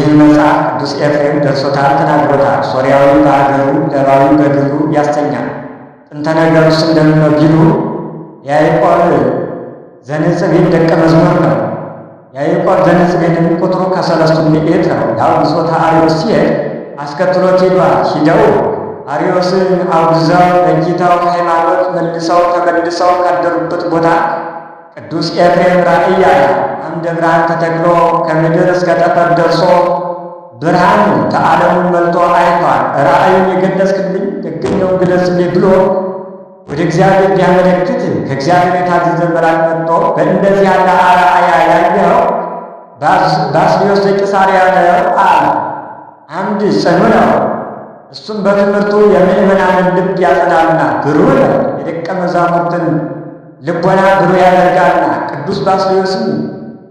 ይህን መጽሐፍ ቅዱስ ኤፍሬም ደርሶታል፣ ተናግሮታል። ሶርያዊ በሀገሩ ሌዋዊ በግሩ ያስተኛል። ጥንተ ነገሩስ እንደምን ነው ቢሉ ያዕቆብ ዘንጽቤን ደቀ መዝሙር ነው። ያዕቆብ ዘንጽቤንም ቁጥሩ ከ3 ምዕት ነው። ለአውግዞተ አርዮስ ሲሄድ አስከትሎት ሄዷል። ሂደው አርዮስን አውግዘው ለጌታው ሃይማኖት ተመልሰው ካደሩበት ቦታ ቅዱስ ኤፍሬም ራእይ አለ። አምደ ብርሃን ተተክሎ ከምድር እስከ ጠፈር ደርሶ ብርሃን ተዓለሙን መልቶ አይቷል። ራእዩን የገለጽክልኝ ደግነው ግለጽልኝ ብሎ ወደ እግዚአብሔር ቢያመለክት ከእግዚአብሔር የታዘዘ መልአክ መጥቶ በእንደዚህ ያለ አርአያ ያየኸው ባስልዮስ ዘቂሳርያ ነው አለ። አምድ ጽኑ ነው። እሱም በትምህርቱ የምእመናንን ልብ ያጸናልና ብሩህ ነው። የደቀ መዛሙርትን ልቦና ብሩህ ያደርጋልና። ቅዱስ ባስልዮስም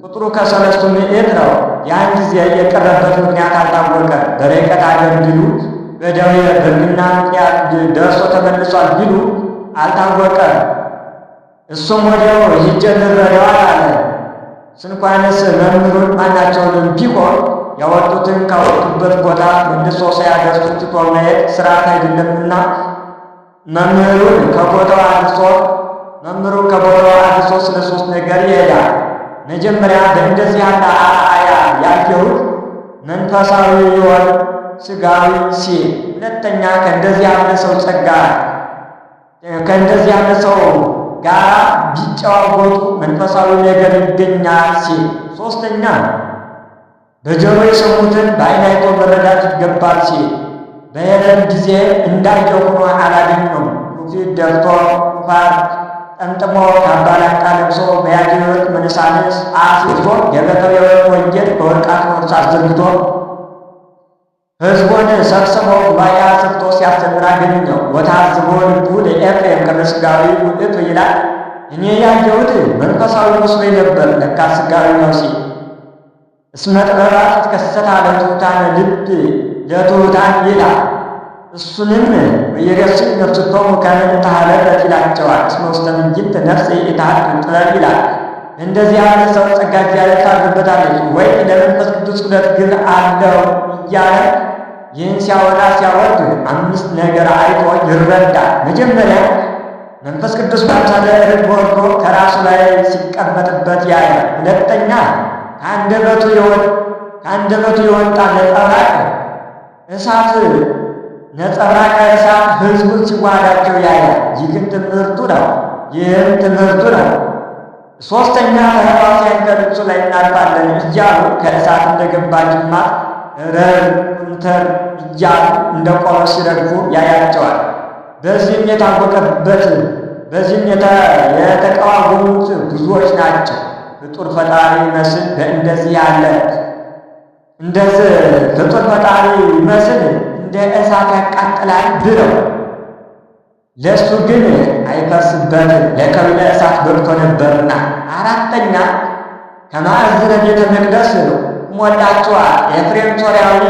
ቁጥሩ ከ3 ምዕት ነው። ያን ጊዜ የቀረበት ምክንያት አልታወቀም። በርቀት አገር ቢሉ በደዌ በእርግና ምክንያት ደርሶ ተመልሷል ቢሉ አልታወቀም። እሱም ወዲያው ሂጄ ልረዳው አለ። ስንኳንስ መምህሩን ማናቸውንም ቢሆን ያወጡትን ካወጡበት ቦታ መልሶ ሳያደርሱ ትቶ መሄድ ሥርዓት አይደለምና መምህሩን ከቦታው አድርሶ ስለ 3 ነገር ይሄዳል። መጀመሪያ በእንደዚህ ያለ አርአያ ያየሁት መንፈሳዊ ይሆን ሥጋዊ ሲል፣ ሁለተኛ ከእንደዚህ ያለ ሰው ጋር ቢጨዋወቱ መንፈሳዊ ነገር ይገኛል ሲል፣ ሦስተኛ በጆሮ የሰሙትን በዓይን አይቶ መረዳት ይገባል ሲል፣ በሄደም ጊዜ እንዳየው ሆኖ አላገኘውም። ፊት ደፍቶ ፋር ጠምጥሞ ካባ ላንቃ ለብሶ በያዘ የወርቅ መነሳንስ አስይዞ የበትር የወርቅ ወንጌል በወርቃት ቦርሳ አዘርግቶ ሕዝቡን ሰብስቦ ጉባኤ አስርቶ ሲያስተምር አገኘው። ወታዝቦ ልቡ ለኤፍሬም ከመ ሥጋዊ ውእቱ ይላል። እኔ ያየሁት መንፈሳዊ መስሎኝ ነበር፣ ለካ ሥጋዊ ነው ሲል፣ እስመ ጥበባት ይትከሰታ ለትሑታን ልብ ለትሑታን ይላል። እሱንም ወየገስጽ ነፍስቶሙ ከመ እንተሃለበት ይላቸዋል። እስመ ውስተ ምንጊልት ነፍስ ኢትሃድር ጥበብ ይላል። እንደዚህ ያለ ሰው ጸጋ እግዚአብሔር ታድርበታለች ወይ ለመንፈስ ቅዱስ 2 ግብር አለው እያለ ይህን ሲያወጣ ሲያወርድ 5 ነገር አይቶ ይረዳል። መጀመሪያ መንፈስ ቅዱስ በአምሳለ ርግብ ወርዶ ከራሱ ላይ ሲቀመጥበት ያያል። ሁለተኛ ከአንደበቱ የወጣ ነጸብራቀ እሳት ሕዝቡን ሲዋሃዳቸው ያያል። ይህም ትምህርቱ ነው። ሦስተኛ ተህዋስያን ከልብሱ ላይ እናልፋለን እያሉ ከእሳት እንደገባ ጅማት ረንተር እያሉ እንደ ቆሎ ሲረግፉ ያያቸዋል። በዚህም የተቃወሙት ብዙዎች ናቸው። ፍጡር ፈጣሪ ይመስል ፍጡር ፈጣሪ ይመስል እንደ እሳት ያቃጥላል ብለው ለእሱ ግን አይፈርስበትም፣ ለከብለ እሳት በቅቶ ነበርና። አራተኛ ከማዕዝነ ቤተ መቅደስ ሞላችኋል፣ ኤፍሬም ሶርያዊ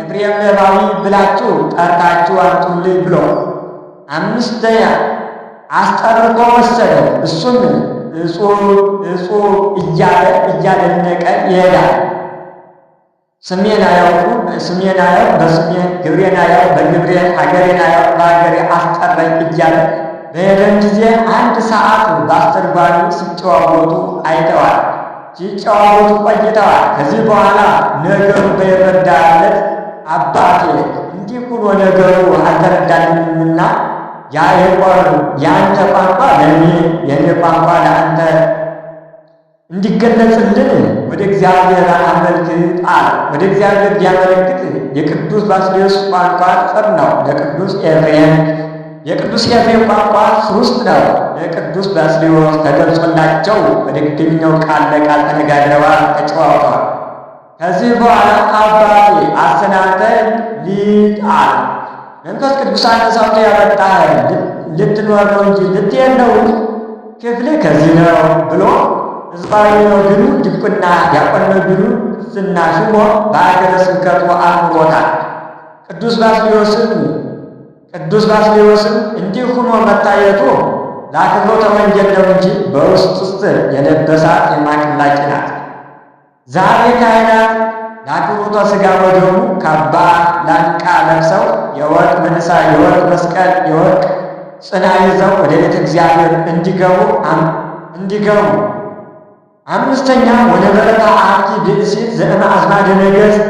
ኤፍሬም ሌዋዊ ብላችሁ ጠርታችሁ አምጡልኝ ብሎ። አምስተኛ አስጠርቶ ወሰደው። እሱም እጹብ እያደነቀ ይሄዳል። ስሜን አያውቁ በስሜን፣ ግብሬን አያውቁ በግብሬ፣ ሀገሬን አያውቁ በሀገሬ አስጠራኝ እያለ በሄደን ጊዜ 1 ሰዓት በአስተርጓሚ ሲጨዋወቱ አይተዋል። ሲጨዋወቱ ቆይተዋል። ከዚህ በኋላ ነገሩ በይረዳለት አባቴ እንዲህ ሁኖ ነገሩ አልተረዳልኝምና የአንተ ቋንቋ ለእኔ የእኔ ቋንቋ ለአንተ እንዲገለጽልን ወደ እግዚአብሔር አመልክት አለ። ወደ እግዚአብሔር ቢያመለክት የቅዱስ ባስልዮስ ቋንቋ ጥር ነው፣ ለቅዱስ ኤፍሬም የቅዱስ ኤፍሬም ቋንቋ ሥሩስት ነው፣ ለቅዱስ ባስልዮስ ተገልጾላቸው በድግድኛው ቃል ለቃል ተነጋግረዋል፣ ተጨዋውተዋል። ከዚህ በኋላ አባቴ አሰናብተን ልሂድ አለ። መንፈስ ቅዱስ አነሳውቶ ያመጣህ ልትኖር ነው እንጂ ልትሄድ ነው፣ ክፍልህ ከዚህ ነው ብሎ ሕዝባዊ ነው ግኑ ድቁና፣ ዲያቆን ነው ግኑ ቅስና ሹሞ በአገረ ስብከቱ አኑሮታል። ቅዱስ ባስልዮስም እንዲህ ሆኖ መታየቱ ለአክብሮተ ወንጌል ነው እንጂ በውስጥ የለበሳት የማቅ ላቂ ናት። ዛሬ ካህናት ለአክብሮተ ሥጋ ወደሙ ካባ ላንቃ ለብሰው የወርቅ መስቀል የወርቅ ጽና ይዘው ወደ ቤተ እግዚአብሔር እንዲገቡ። አምስተኛ ወደ በረታ አኪ ብእሲት ዘእምአዝማደ ነገሥት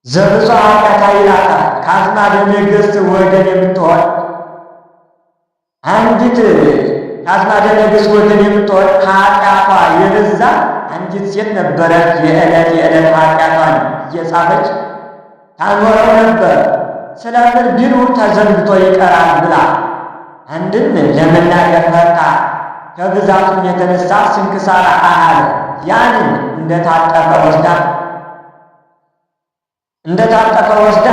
ዘብፁዕ ኃጢአታ ይላታል። ከአዝማደ ነገሥት ወገን የምትሆን አንዲት ከአዝማደ ነገሥት ወገን የምትሆን ኃጢአቷ የበዛ አንዲት ሴት ነበረች። የዕለት ኃጢአቷን እየጻፈች ታኖረው ነበር። ስለምን ቢሉ ተዘንግቶ ይቀራል ብላ አንድም ለመናገር ፈርታ ከብዛቱም የተነሳ ስንክሳር አለ። ያንን እንደታጠፈ ወስዳ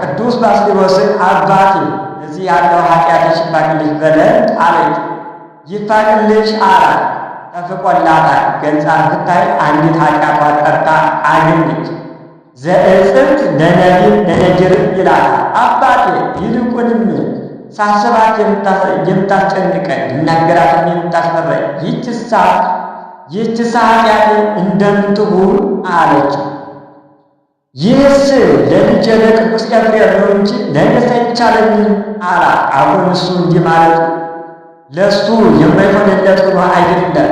ቅዱስ ባስልዮስን አባቴ እዚህ ያለው ኃጢአትሽ ይፋቅልሽ በለን አለች። ይፋቅልሽ አላት። ተፍቆላታል። ገልጻ ብታይ አንዲት ኃጢአቷን ጠርታ አገኘች። ዘእጽብት ለነጅርም ይላታል። አባቴ ይልቁንም ሳስባት የምታስጨንቀኝ ልናገራትም የምታስፈራኝ ይህችሳ ኃጢአት እንደምትሁን አለች። ይህስ ለልጄ ለቅዱስ ኤፍሬም ነው እንጂ ለእኔስ አይቻለኝም አላት። አሁን እሱ እንዲህ ማለቱ ለእሱ የማይሆንለት ሆኖ አይደለም።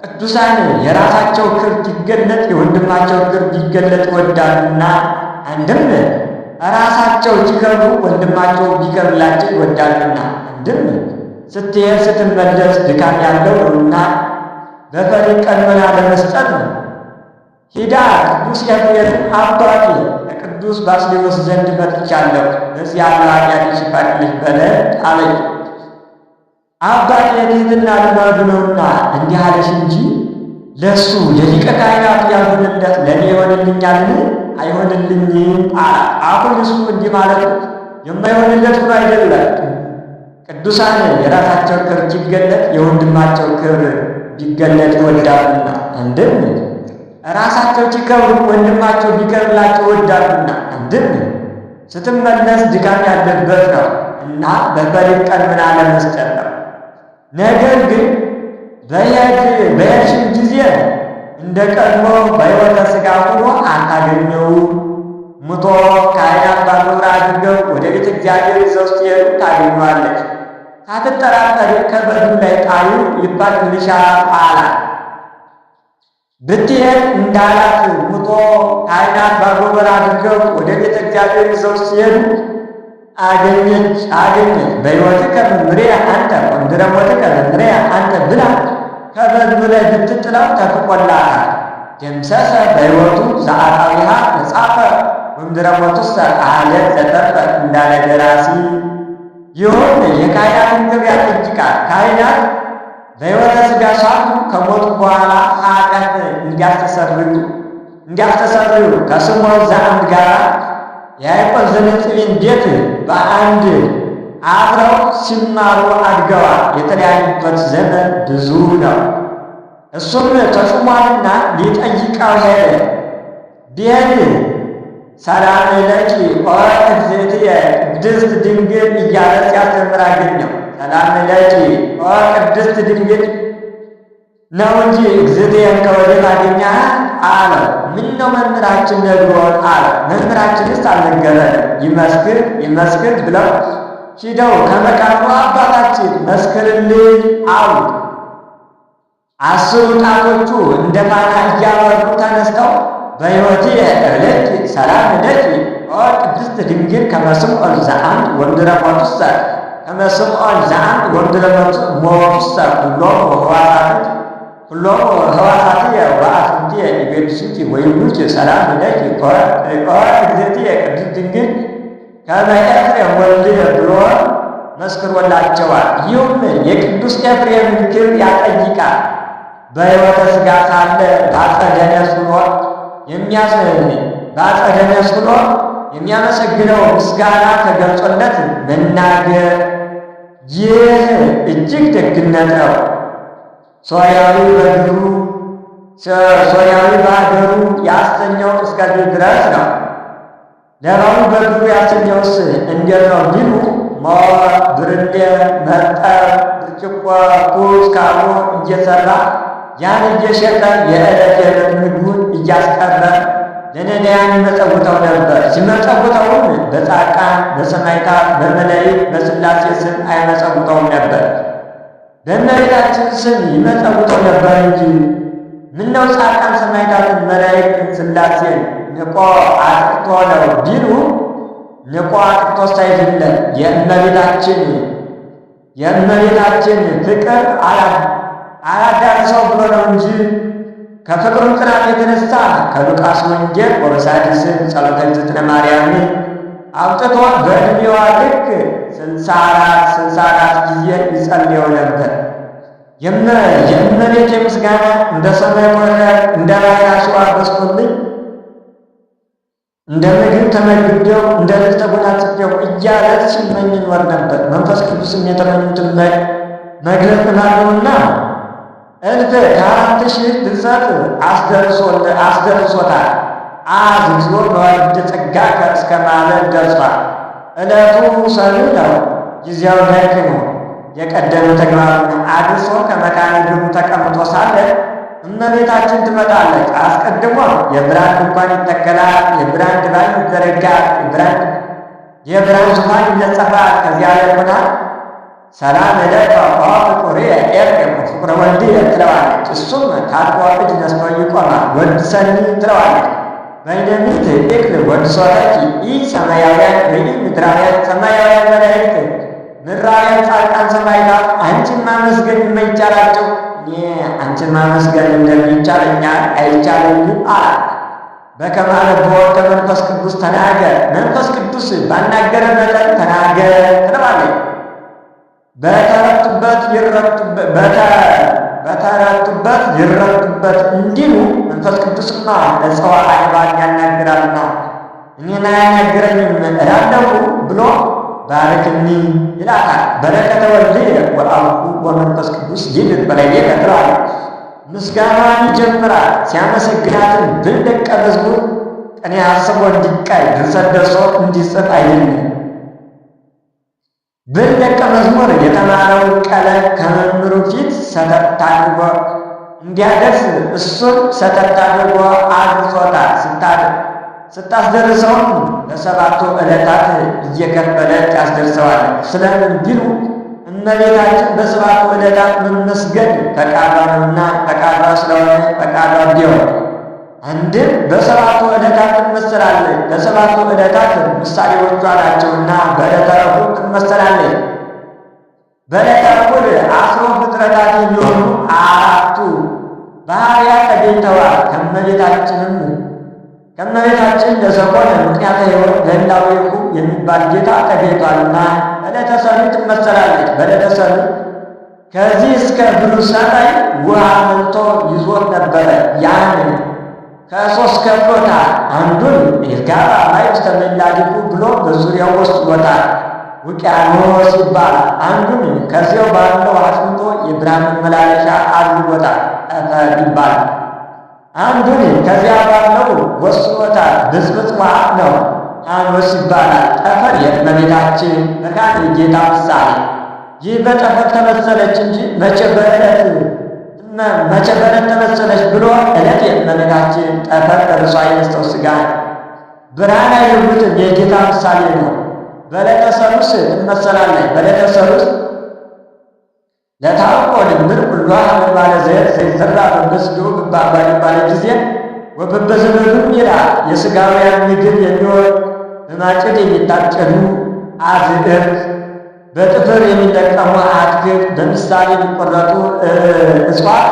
ቅዱሳን የራሳቸው ክብር ይገለጥ የወንድማቸው ክብር ይገለጥ ይወዳሉና፣ አንድም ራሳቸው ሲከብሩ ወንድማቸው ቢከብርላቸው ይወዳሉና፣ አንድም ስትሄድ ስትመለስ ድካም ያለው ነውና በፈሪቅ ቀኖና ለመስጠት ነው። ሂዳ ቅዱስ ኤፍሬም አባቴ ከቅዱስ ባስልዮስ ዘንድ መጥቻለሁ፣ በዚህ ያለው ኃጢአትሽ ይፋቅልሽ በለን አለች። አባቴ ትሕትና ልማዱ ነውና እንዲህ አለሽ እንጂ ለእሱ ለሊቀ ካህናቱ ያልሆነለት ለእኔ ይሆንልኛልን? አይሆንልኝም አላት። አሁን እሱ እንዲህ ማለት የማይሆንለት ሆኖ አይደለም። ቅዱሳን የራሳቸው ክብር ሲገለጥ የወንድማቸው ክብር ቢገለጥ ይወዳሉና፣ አንድም ራሳቸው ሲከብሩ ወንድማቸው ቢከብርላቸው ይወዳሉና፣ አንድም ስትመለስ ድካም ያለበት ነው እና በፈሪቅ ቀኖና ለመስጠት ነው። ነገር ግን በሄድሽም ጊዜ እንደ ቀድሞ በሕይወተ ሥጋ ሆኖ አታገኘውም። ሙቶ ካህናት ባልኖር አድርገው ወደ ቤተ እግዚአብሔር ይዘው ሲሄዱ ታገኘዋለች። ሳትጠራጠሪ ከበሩ ላይ ጣዩ ይፋቅልሻል አላት። ብትሄድ እንዳላት ሙቶ ካህናት ባልኖር አድርገው ወደ ቤተ እግዚአብሔር ይዘው ሲሄዱ አገኘች። በሕይወትከ መምሬ አንተ ወእምድኅረ ሞትከ መምሬ አንተ ብላ ከበሩ ላይ ብትጥለው ተፍቆላታል። ደምሰሰ በሕይወቱ ዘአጣዊሃ መጻፈ ወእምድኅረ ሞቱሰ አሐደ ዘተርፈ እንዳለ ደራሲ። ይሁን የካህናትን ክብር ያጠይቃል። ካህናት በሕይወተ ሥጋ ሳሉ ከሞቱ በኋላ ኃጢአት እንዲያስተሰርዩ ከስምዖን ዘአምድ ጋር የያዕቆብ ዘነጽቤን ቤት በአንድ አብረው ሲማሩ አድገዋል። የተለያዩበት ዘመን ብዙ ነው። እሱም ተሹሟልና ሊጠይቀው ሄደ። ቢሄድ ሰላም ለኪ ኦ እግዝእትየ ቅድስት ድንግል እያለ ሲያስተምር አገኘው። ሰላም ለኪ ኦ ቅድስት ድንግል ነው እንጂ እግዝእትየን ከወዴት አገኘሃት አለው። ምን ነው መምህራችን ነግሮን አለ። መምህራችንስ አልነገረን፣ ይመስክር ብለው ሂደው ከመቃብሩ አባታችን መስክርልኝ አሉት። 10 ጣቶቹ እንደ ፋና እያበሩ ተነስተው በሕይወትየ እልኪ ሰላም ለኪ ኦ ቅድስት ድንግል ከመ ስምዖን ዘአምድ ወእምድኅረ ሞቱሰ ከመ ስምዖን ዘአምድ ወእምድኅረ ሞቱሰ ሁሎሙ ሕዋሳትየ ወአጥንትየ ይቤድሱኪ ወይብሉኪ ሰላም ለኪ ኦ እግዝእትየ ቅድስት ድንግል ከመ ኤፍሬም ወልድየ ብሎ መስክሮላቸዋል። ይህም የቅዱስ ኤፍሬምን ክብር ያጠይቃል። በሕይወተ ሥጋ ሳለ በአጸደ ነፍስ ሆኖ የሚያመሰግነው ምስጋና ተገልጾለት መናገር ይህ እጅግ ደግነት ነው። ሶርያዊ በሀገሩ ያሰኘው እስከዚህ ድረስ ነው። ሌላው በእግሩ ያሰኘውስ እንዴት ነው ቢሉ ብርሌ፣ መጠር፣ ብርጭቆ፣ ኩስ፣ ካቦ እየሰራ ያን እየሸጠ የዕለት ምግቡን እያስቀረ ለነዳያን ይመጸውተው ነበር። ሲመጸውተውም በጻድቃን፣ በሰማዕታት፣ በመላእክት፣ በሥላሴ ስም አይመጸውተውም ነበር። በእመቤታችን ስም ይመጸውተው ነበር እንጂ ምነው ጻድቃን፣ ሰማዕታትን፣ መላእክትን፣ ሥላሴን ንቆ አጥቅቶ ነው ቢሉ ንቆ አጥቅቶ ሳይሆን የእመቤታችን ፍቅር አላዳርሰው ብሎ ነው እንጂ ከፍቅሩም ጽናት የተነሳ ከሉቃስ ወንጌል ወበሳድስም ጸሎተ እግዝእትነ ማርያምን አውጥቶ በዕድሜዋ ልክ 64 ጊዜ ይጸልየው ነበር። የእመቤቴ ምስጋና እንደ ሰማይ ኮከብ እንደ ባህር አሸዋ በዝቶልኝ እንደ ምግብ ተመግቤው እንደ ልብስ ተጎናጽፌው እያለ ሲመኝ ይኖር ነበር። መንፈስ ቅዱስም የተመኙትን መግለጥ ነውና 14,000 ድርሰት አስደርሶታል። አዝዞ በወልደ ጸጋ እስከ ማለት ደርሷል። ዕለቱ ሰኑ ነው፣ ጊዜው ደግ ነው። የቀደመ ተግባሩን አድርሶ ከመካነ ግቡ ተቀምጦ ሳለ እመቤታችን ትመጣለች። አስቀድሞ የብርሃን ድንኳን ይተከላል፣ የብርሃን ድባን ይዘረጋል፣ የብርሃን ዙፋን ይነጸፋል። ከዚያ ላይ ሆና ሰላም ለከ ፍቁርየ ኤፍሬም ፍቁረ ወልድየ ትለዋለች። እሱም ታጥቆ እጅ ነስቶ ይቆማል። ወድሰኒ ትለዋለች። በይነሚት እክል ወድሶተኪ ኢ ሰማያውያን ወይ ምድራውያን ሰማያውያን መላእክት ምድራውያን ጻድቃን ሰማዕታት አንቺን ማመስገን የማይቻላቸው እኔ አንቺን ማመስገን እንደሚቻለኛል አይቻለኝም አላት። በከመ አነብቦ ከመንፈስ ቅዱስ ተናገር፣ መንፈስ ቅዱስ ባናገረ መጠን ተናገር ትለዋለች። በተረቱበት ይረቱበት እንዲሉ መንፈስ ቅዱስማ ለሰው አይባን ያናግራልና እኔን አያናግረኝም እላለሁ ብሎ ባርክኒ ይላታል። በረከተ ወልድየ ወአቡሁ ወመንፈስ ቅዱስ ይልት በላዬ ትለዋለች። ምስጋናዋን ይጀምራል። ሲያመሰግናትን ብል ደቀ መዝሙር ቅኔ አስቦ እንዲቃይ ድርሰት ደርሶ እንዲጽፍ አይደለም። ብል ደቀ መዝሙር የተማረውን ቀለም ከመምህሩ ፊት ሰተት አድርጎ እንዲያደርስ እሱን ሰተት አድርጎ አድርሶታል። ስታስደርሰውም ለሰባቱ ዕለታት እየከፈለች አስደርሰዋል። ስለምን ቢሉ እመቤታችን በሰባቱ ዕለታት መመስገን ፈቃዷ ነውና፣ ፈቃዷ ስለሆነ ፈቃዷ ቢሆን አንድም በሰባቱ ዕለታት ትመሰላለች። ለሰባቱ ዕለታት ምሳሌዎቿ ናቸውና በዕለተ ረቡዕ ትመሰላለች። በዕለተ ረቡዕ 10 ፍጥረታት የሚሆኑ 4ቱ ባህርያት ተገኝተዋል። ከእመቤታችን ለሰኮነ ምክንያተ ሕይወት ለህላዌሁ የሚባል ጌታ ተገኝቷልና በዕለተ ሰኑይ ትመሰላለች። በዕለተ ሰኑይ ከዚህ እስከ ብሉይ ሰማይ ውሃ መልቶ ይዞት ነበረ። ያን ከ3 ከፍሎታል። አንዱን ይርጋባ ማይ ውስተ ምላዲቁ ብሎ በዙሪያው ወስዶታል፣ ውቅያኖስ ይባላል። አንዱን ከዚያው ባለው አጥንቶ የብርሃን መመላለሻ አድርጎታል፣ ጠፈር ይባላል። አንዱን ከዚያ ባለው ወስዶታል፣ ብፅብፅ ውሃ ነው፣ ሐኖስ ይባላል። ጠፈር የእመቤታችን መካን የጌታ ምሳሌ። ይህ በጠፈር ተመሰለች እንጂ መቼ በዕለት ተመሰለች ብሎ ዕለት የእመቤታችን ጠፈር ከእርሷ የነስተው ሥጋ ብርሃን አይሁትም የጌታ ምሳሌ ነው። በዕለተ ሰሉስ ትመሰላለች። በዕለተ ሰሉስ ለታውቆ ድምር ሁሏ ባለ ዘይት ዘይዘራ በበስዶ ባባል ባለ ጊዜ ወበበዘመኑም ይላል። የሥጋውያን ምግብ የሚሆን በማጭድ የሚታጨዱ አዝዕርት፣ በጥፍር የሚለቀሙ አትክልት፣ በምሳሌ የሚቆረጡ እጽዋት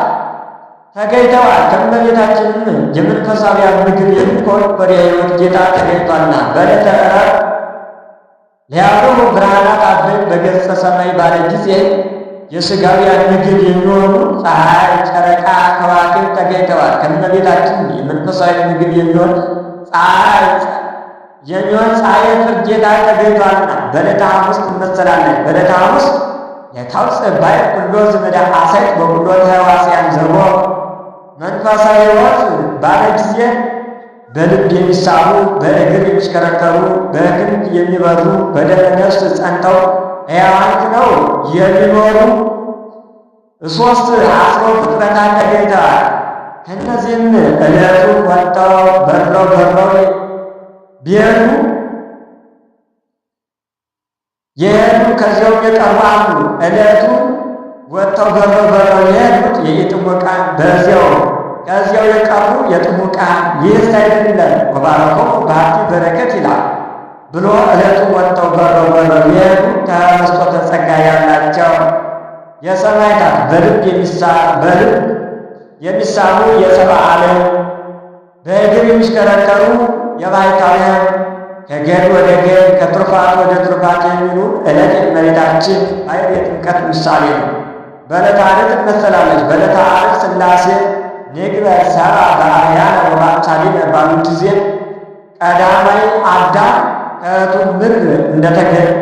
ተገኝተዋል። ከእመቤታችንም የመንፈሳውያን ምግብ የሚሆን ፍሬ ሕይወት ጌታ ተገኝቷልና በዕለተ ዕረብ ሊያብሩ ብርሃናት አበይት በገጸ ሰማይ ባለ ጊዜ የሥጋውያን ምግብ የሚሆኑ ፀሐይ፣ ጨረቃ፣ ከዋክብት ተገኝተዋል። ከእመቤታችን የመንፈሳዊ ምግብ የሚሆን ፀሐይ ፍርድ ጌታ ተገኝቷልና በዕለተ ሐሙስ ትመሰላለች። በዕለተ ሐሙስ የታውፅእ ባይ ኩሎ ዘመዳ አሳይት በኩሎ ተሕዋስያን ዘቦ መንፈሳዊ ሕይወት ባለ ጊዜ በልብ የሚሳቡ በእግር የሚሽከረከሩ በክንፍ የሚበሩ በደመ ነፍስ ጸንተው ሕያዋን ነው የሚኖሩ 3 ፍጥረታት ተገኝተዋል። ከእነዚህም ዕለቱ ወጥተው በረው ቢሄዱ የሄዱ ከዚያው የቀሩ አሉ። ዕለቱ ወጥተው በረው የሄዱት የጥሙቃን ከዚያው የቀሩ የጥሙቃን ይህስ አይደለም ወባረኮሙ በሀብቲ በረከት ይላል ብሎ ዕለቱ ወጥተው በረው የሄዱ ተመስጦተ ጸጋ ያላቸው የሰማዕታት በልብ የሚሳቡ የሰብአ ዓለም በእግር የሚሽከረከሩ የባሕታውያን ከገድ ወደ ገድ ከትሩፋት ወደ ትሩፋት የሚሉ ዕለት የእመቤታችን ባሕርይ የጥምቀት ምሳሌ ነው። በዕለተ ዓርብ ትመሰላለች። በዕለተ ዓርብ ሥላሴ ንግበር ሰብአ በአርአያነ ወበአምሳሊነ ባሉ ጊዜ ቀዳማዊ አዳም ከእቱ ምድር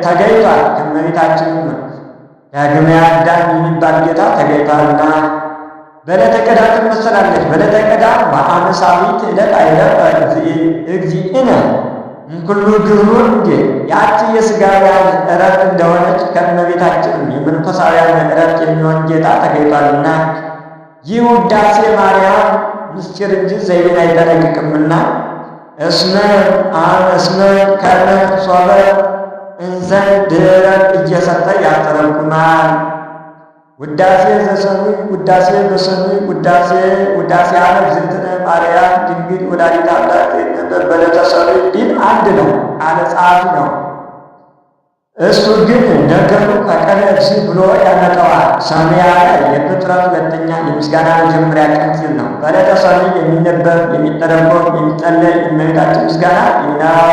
ተገኝቷል። ከእመቤታችንም ዳግማዊ አዳም የሚባል ጌታ ተገኝቷልና በዕለተ ቀዳም ትመሰላለች። በዕለተ ቀዳም ወአመሳዊት ዕለት አይረፈ እግዚእነ እምኩሉ ግብሩ እንጂ ያቺ የሥጋውያን ዕረፍት እንደሆነች ከእመቤታችንም የመንፈሳውያን ዕረፍት የሚሆን ጌታ ተገኝቷልና ይህ ውዳሴ ማርያም ምስጢር እንጂ ዘይቤን አይጠነቅቅምና እስመ ከመ ሶበ እንዘን ድኅረ እየሰጠ ያስተረጉማል። ውዳሴ ዘሰኑይ ውዳሴ በሰኑይ ውዳሴ አነ እግዝእትነ ማርያም ድንግል ወላዲተ አምላክ ነበር በዕለተ ሰኑይ ቢል አንድ ነው፣ ቃለ ጸሐፊ ነው። እሱ ግን ነገሩ ከቀለብሲ ብሎ ያመጣዋል። ሰኑይ ያለ የፍጥረት ሁለተኛ የምስጋና መጀመሪያ ቀን ሲል ነው። በዕለተ ሰኑይ የሚነበብ የሚተረጎም የሚጸለይ የእመቤታችን ምስጋና ነው።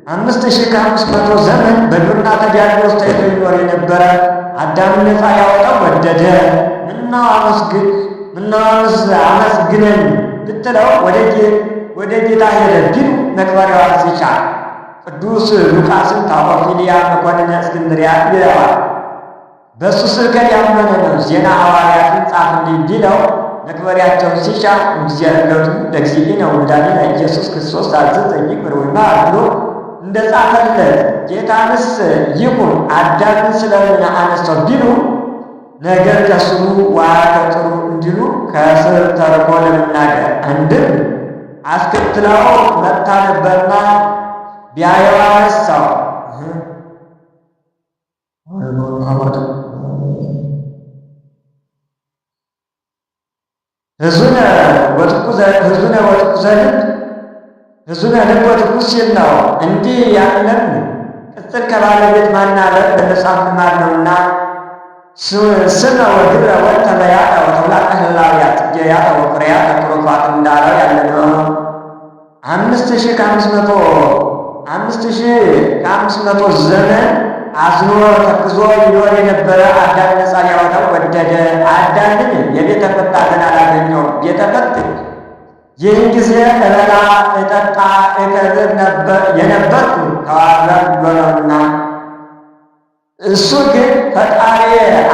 አምስት ሺህ ከአምስት መቶ ዘመን በዱርና ተዲያብሎስ ተይዞ ይኖር የነበረ አዳምን ነፃ ያወጣው ወደደ። ምነው አመስግነን ብትለው ወደ ጌታ ሄደ ቢሉ መቅበሪያዋን ሲሻ ቅዱስ ሉቃስን ታኦፊልያ መኮንነ እስክንድርያ ይለዋል። በእሱ ስብከት ያመነ ነው። ዜና ሐዋርያትን ጻፍልኝ ቢለው መክበሪያቸውን ሲሻ እግዚአብሔርቱ ለእግዚእነ ወለወላዲነ ኢየሱስ ክርስቶስ አዘዘኝ ይቅር ወይማር ብሎ እንደ ጻፈለት ጌታንስ ይሁን አዳምን ስለምን አነሳው ቢሉ ነገር ከስሩ ውሃ ከጥሩ እንዲሉ ከስር ተርኮ ለመናገር አንድም አስከትለው መጥታ ነበርና ቢያየው አነሳው። ሕዙነ ልብ ወትኩስ ሲል ነው። እንዲህ ያለም ቅጽል ከባለቤት ማናበር በመጽሐፍ ልማድ ነውና ስመ ወግብረ ወተበያተ ወተውላጠ ህላውያት ጽጌያተ ወፍሬያተ ትሩፋት እንዳለው ያለ ነው። 5500 ዘመን አዝኖ ተክዞ ይኖር የነበረ አዳም ነፃ ሊያወጣው ወደደ። አዳምን የቤተ ፈት አላገኘውም። ቤተ ፈት ይህን ጊዜ እበላ እጠጣ እከብር የነበርኩ ተዋረድ ብሎ ነውና፣ እሱ ግን ፈጣሪ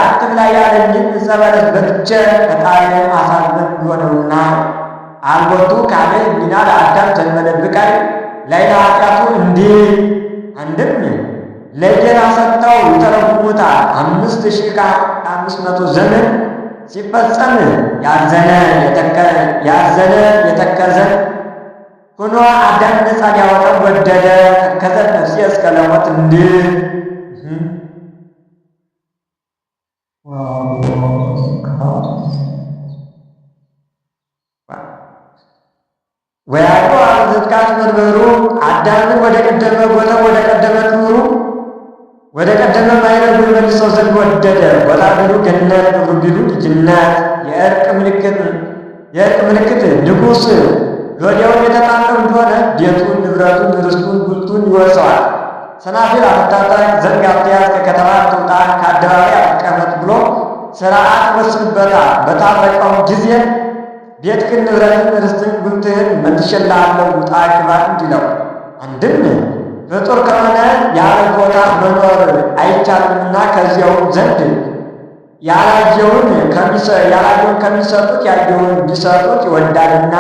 አትብላ ያለኝን ዕፀ በለስ በልቼ ፈጣሪን አሳዝን ብሎ ነውና አልቦቱ ካለ ሚና ለአዳም ዘንበለብቃይ ላይ ለኃጢአቱ እንዲህ አንድም ለጌታ ሰጥተው ይተረጉሙታል። 5500 ዘመን ሲፈጸም ያዘነ የተከዘ ሆኖ አዳም ነፃ ሊያወጣው ወደደ። ተከዘ ነፍሴ እስከ ለሞት እንዲህ ወያሉ አዝቃት መንበሩ አዳምን ወደ ቀደመ ቦታ ወደ ቀደመ ክብሩ ወደ ቀደመ ማይረጉ መልሰው ዘንድ ወደደ። ቦታ ቢሉ ገነት፣ ክብሩ ቢሉ ልጅነት፣ የእርቅ ምልክት ንጉሥ ሎሌውን የተጣለው እንደሆነ ቤቱን፣ ንብረቱን፣ ርስቱን፣ ጉልቱን ይወርሰዋል። ሰናፊል አትታጠቅ፣ ዘንግ አትያዝ፣ ከከተማ አትውጣ፣ ከአደባባይ አትቀመጥ ብሎ ሥርዓት ይወስንበታል። በታረቀው ጊዜ ቤትህን፣ ንብረትን፣ ርስትህን፣ ጉልትህን መልሼልሃለሁ ውጣ ግባ እንዲለው አንድም ፍጡር ከሆነ ያለ ቦታ መኖር አይቻልምና ከዚያው ዘንድ ያላየውን ከሚሰጡት ያየውን እንዲሰጡት ይወዳልና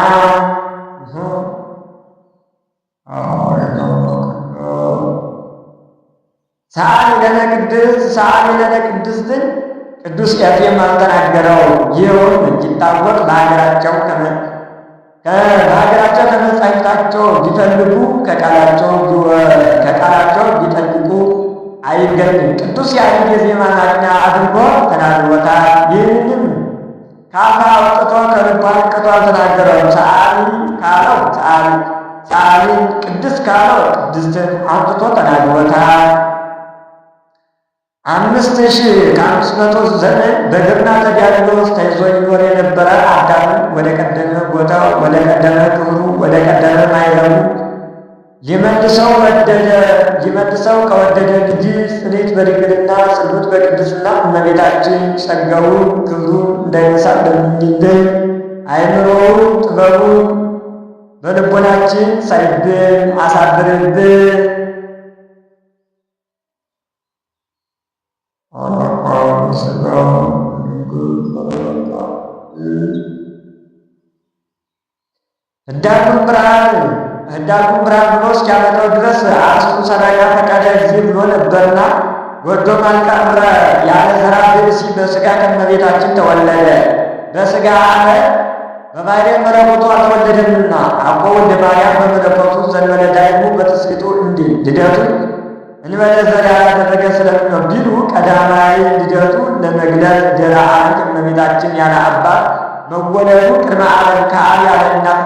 ሰአሊ ለነ ቅድስት ሰአሊ ለነ ቅድስትን ቅዱስ ኤፍሬም አልተናገረው። ይኸውም እንዲታወቅ በሀገራቸው ከመጻሕፍታቸው ቢፈልጉ ከቃላቸው ቢጠይቁ አይገኝም። ቅዱስ ያሬድ የዜማ ማግኛ አድርጎ ተናግሮታል። ይህንም ከአፋ አውጥቶ ከልቡ አንቅቶ አልተናገረውም። ሰአሊ ካለው ሰአሊን፣ ቅድስት ካለው ቅድስትን አውጥቶ ተናግሮታል። 5500 ዘመን በግርና ተዲያብሎስ ተይዞ ይኖር የነበረ አዳምን ወደ ቀደመ ቦታው፣ ወደ ቀደመ ክብሩ፣ ወደ ቀደመ ማይረቡ ሊመልሰው ከወደደ ልጅ ጽኔት በድንግልና ጽሉት በቅድስና እመቤታችን ጸጋውን ክብሩን እንዳይነሳን ለምኝልን። አእምሮውን ጥበቡን በልቦናችን ሳይብን አሳድርብን። ህዳጉን ብርሃን ብሎ እስኪያመጣው ድረስ አርስቱ ሰራያ ፈቃደ ጊዜ ብሎ ነበርና ወዶ ማልቀረ ያለ ዘራ ብእሲ በሥጋ ከእመቤታችን ተወለደ። በሥጋ አለ በባሕርይ መለኮቱ አልተወለደምና አቦ ወልደ ማርያም በመለኮቱ ዘንበለ ዳይሙ በትስብእቱ እንዲል ልደቱን እንበለ ዘር ያላደረገ ስለምን ነው ቢሉ ቀዳማዊ ልደቱ ለመግለጽ ደራ አንድ እመቤታችን ያለ አባት መወለዱ ቅድመ ዓለም ከአብ ያለ እናት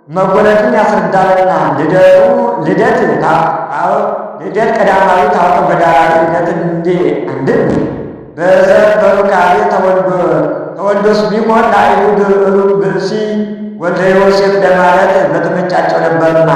መወለዱን ያስረዳልና ልደት ቀዳማዊ ታውቀ በዳራ ልደት እንዴ አንድም በዘር በሩካቤ ተወልዶስ ቢሆን ለአይሁድ ሩቅ ብእሲ ወልደ ዮሴፍ ለማለት በተመቻቸው ነበርና